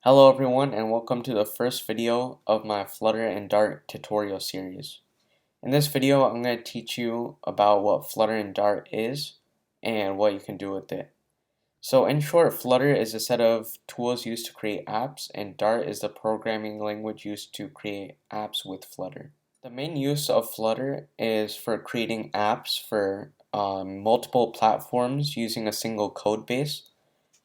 Hello everyone and welcome to the first video of my Flutter and Dart tutorial series. In this video I'm going to teach you about what Flutter and Dart is and what you can do with it. So in short, Flutter is a set of tools used to create apps and Dart is the programming language used to create apps with Flutter. The main use of Flutter is for creating apps for multiple platforms using a single code base.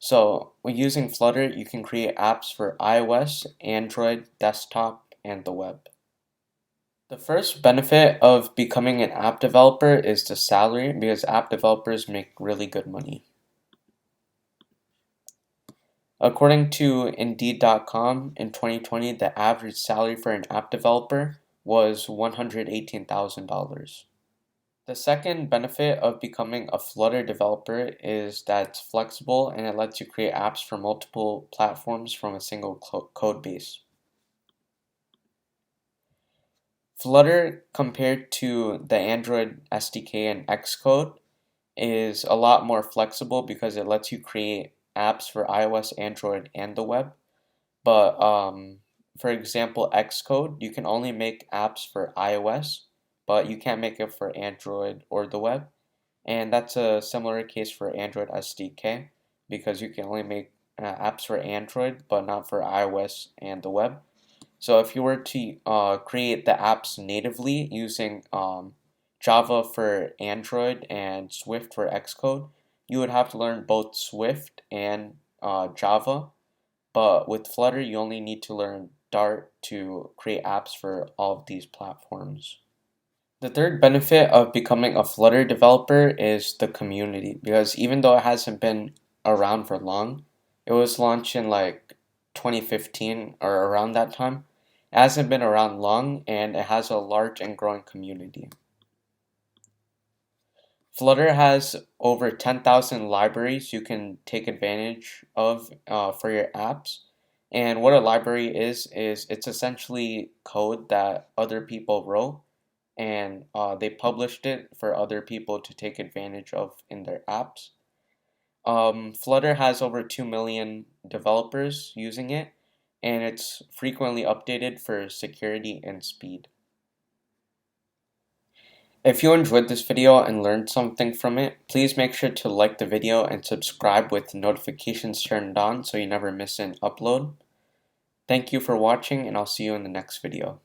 So when using Flutter, you can create apps for iOS, Android, desktop, and the web. The first benefit of becoming an app developer is the salary because app developers make really good money. According to Indeed.com, in 2020, the average salary for an app developer was $118,000. The second benefit of becoming a Flutter developer is that it's flexible and it lets you create apps for multiple platforms from a single code base. Flutter, compared to the Android SDK and Xcode, is a lot more flexible because it lets you create apps for iOS, Android, and the web. But for example, Xcode, you can only make apps for iOS, but you can't make it for Android or the web. And that's a similar case for Android SDK because you can only make apps for Android but not for iOS and the web. So if you were to create the apps natively using Java for Android and Swift for Xcode, you would have to learn both Swift and Java. But with Flutter, you only need to learn Dart to create apps for all of these platforms. The third benefit of becoming a Flutter developer is the community, because even though it hasn't been around for long, it was launched in like 2015 or around that time. It hasn't been around long and it has a large and growing community. Flutter has over 10,000 libraries you can take advantage of for your apps. And what a library is it's essentially code that other people wrote and they published it for other people to take advantage of in their apps. Flutter has over 2 million developers using it, and it's frequently updated for security and speed. If you enjoyed this video and learned something from it, please make sure to like the video and subscribe with notifications turned on so you never miss an upload. Thank you for watching, and I'll see you in the next video.